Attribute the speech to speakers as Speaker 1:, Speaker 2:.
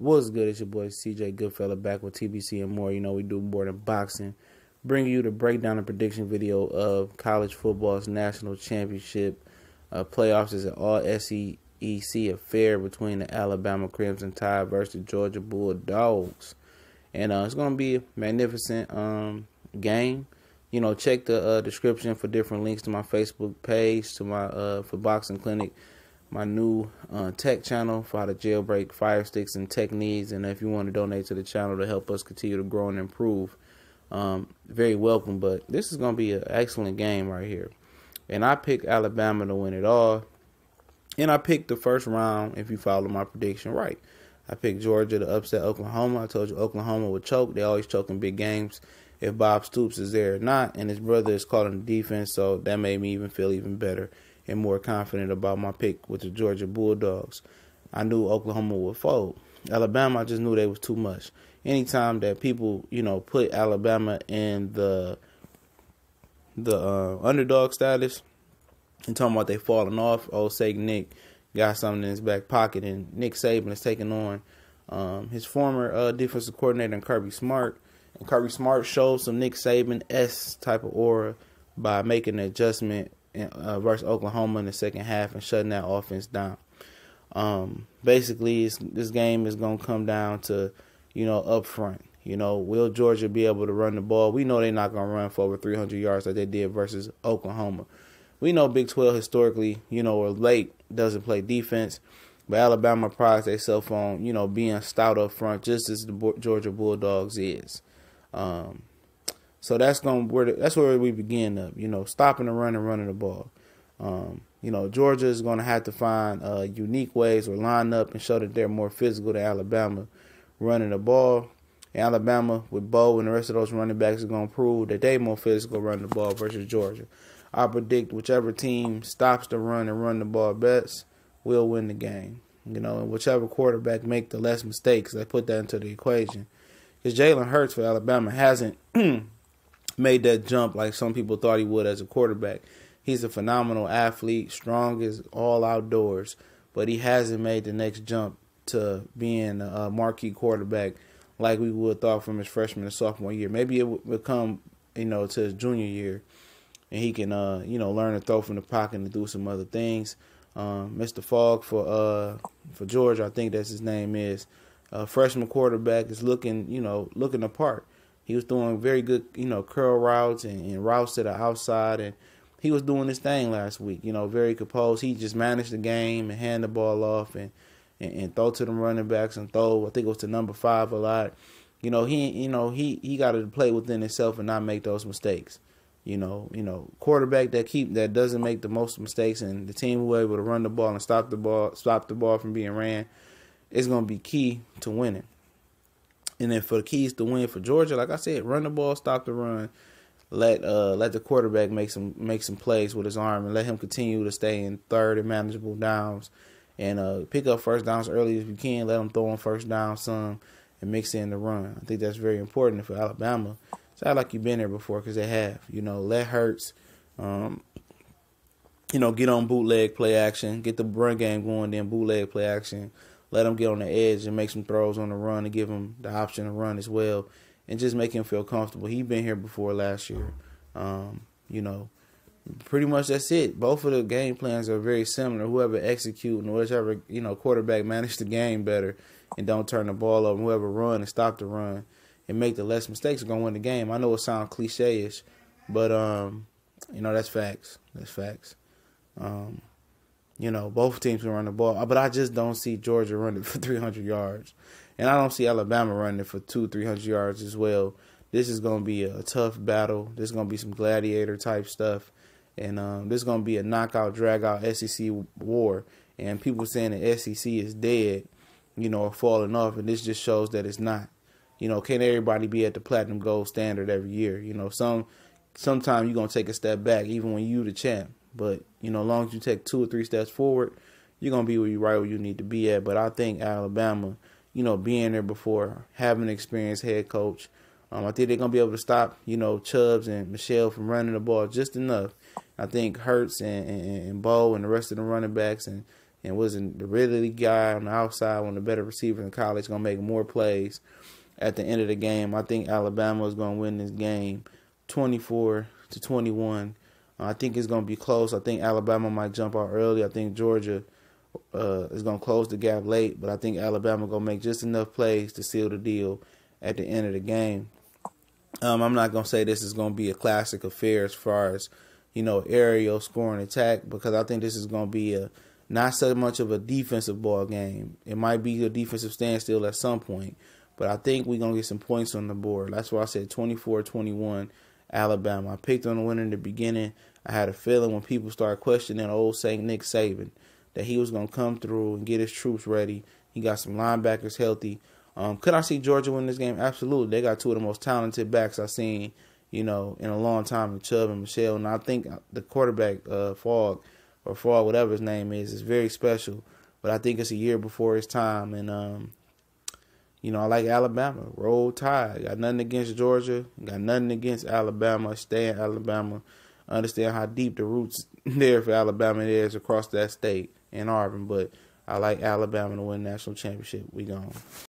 Speaker 1: What's good? It's your boy CJ Goodfella back with TBC and more. You know, we do more than boxing. Bringing you the breakdown and prediction video of college football's national championship playoffs. Is an all SEC affair between the Alabama Crimson Tide versus the Georgia Bulldogs. And it's going to be a magnificent game. You know, check the description for different links to my Facebook page, to my for Boxing Clinic, my new tech channel for how to jailbreak fire sticks and tech needs. And if you want to donate to the channel to help us continue to grow and improve, very welcome. But this is going to be an excellent game right here. And I picked Alabama to win it all. And I picked the first round, if you follow my prediction right. I picked Georgia to upset Oklahoma. I told you Oklahoma would choke. They always choke in big games if Bob Stoops is there or not. And his brother is calling the defense, so that made me even feel even better and more confident about my pick with the Georgia Bulldogs. I knew Oklahoma would fold. Alabama, I just knew they was too much. Anytime that people, you know, put Alabama in the underdog status and talking about they falling off, old Saint Nick got something in his back pocket, and Nick Saban is taking on his former defensive coordinator, Kirby Smart. And Kirby Smart showed some Nick Saban-esque type of aura by making an adjustment versus Oklahoma in the second half and shutting that offense down. Basically, this game is going to come down to, you know, up front. You know, will Georgia be able to run the ball? We know they're not going to run for over 300 yards like they did versus Oklahoma. We know Big 12 historically, you know, or late doesn't play defense. But Alabama prides themselves on, you know, being stout up front just as the Georgia Bulldogs is. So that's where we begin up, you know, stopping the run and running the ball. You know, Georgia is going to have to find unique ways or line up and show that they're more physical than Alabama running the ball. And Alabama, with Bo and the rest of those running backs, is going to prove that they're more physical running the ball versus Georgia. I predict whichever team stops the run and run the ball best will win the game. You know, and whichever quarterback make the less mistakes, they put that into the equation. Because Jalen Hurts for Alabama hasn't made that jump like some people thought he would as a quarterback. He's a phenomenal athlete, strong as all outdoors, but he hasn't made the next jump to being a marquee quarterback like we would have thought from his freshman and sophomore year. Maybe it would come, you know, to his junior year, and he can, you know, learn to throw from the pocket and do some other things. Mr. Fogg for Georgia, I think that's his name is. Freshman quarterback is looking the part. He was doing very good, you know, curl routes and routes to the outside, and he was doing his thing last week. You know, very composed. He just managed the game and hand the ball off and throw to them running backs and throw. I think it was to number 5 a lot. You know, he got to play within himself and not make those mistakes. You know, quarterback that doesn't make the most mistakes, and the team who are able to run the ball and stop the ball from being ran is going to be key to winning. And then for the keys to win for Georgia, like I said, run the ball, stop the run, let the quarterback make some plays with his arm, and let him continue to stay in third and manageable downs, and pick up first downs early as you can. Let them throw on first down some and mix in the run. I think that's very important for Alabama. Sound like you've been there before, because they have. You know, let Hurts, you know, get on bootleg play action, get the run game going, then bootleg play action. Let him get on the edge and make some throws on the run and give him the option to run as well, and just make him feel comfortable. He's been here before last year. You know, pretty much that's it. Both of the game plans are very similar. Whoever execute and whichever, you know, quarterback manage the game better and don't turn the ball over, and whoever run and stop the run and make the less mistakes are going to win the game. I know it sounds cliche-ish, but, you know, that's facts. That's facts. You know, both teams can run the ball, but I just don't see Georgia running for 300 yards. And I don't see Alabama running for 200-300 yards as well. This is going to be a tough battle. This is going to be some gladiator-type stuff. And this is going to be a knockout, drag-out SEC war. And people saying the SEC is dead, you know, or falling off, and this just shows that it's not. You know, can't everybody be at the platinum gold standard every year? You know, sometimes you're going to take a step back, even when you the champ. But, you know, as long as you take 2 or 3 steps forward, you're going to be where you need to be at. But I think Alabama, you know, being there before, having an experienced head coach, I think they're going to be able to stop, you know, Chubbs and Michelle from running the ball just enough. I think Hurts and Bo and the rest of the running backs and and wasn't the really guy on the outside, one of the better receivers in college, going to make more plays at the end of the game. I think Alabama is going to win this game 24-21. I think it's going to be close. I think Alabama might jump out early. I think Georgia is going to close the gap late, but I think Alabama going to make just enough plays to seal the deal at the end of the game. I'm not going to say this is going to be a classic affair as far as, aerial scoring attack, because I think this is going to be not so much of a defensive ball game. It might be a defensive standstill at some point, but I think we're going to get some points on the board. That's why I said 24-21 Alabama. I picked on the winner in the beginning. I had a feeling when people started questioning old St. Nick Saban that he was going to come through and get his troops ready. He got some linebackers healthy. Could I see Georgia win this game? Absolutely. They got two of the most talented backs I've seen, in a long time, Chubb and Michelle. And I think the quarterback, Fogg, whatever his name is very special. But I think it's a year before his time. And, I like Alabama. Roll Tide. Got nothing against Georgia. Got nothing against Alabama. Stay in Alabama. Understand how deep the roots there for Alabama is across that state in Auburn. But I like Alabama to win national championship. We gone.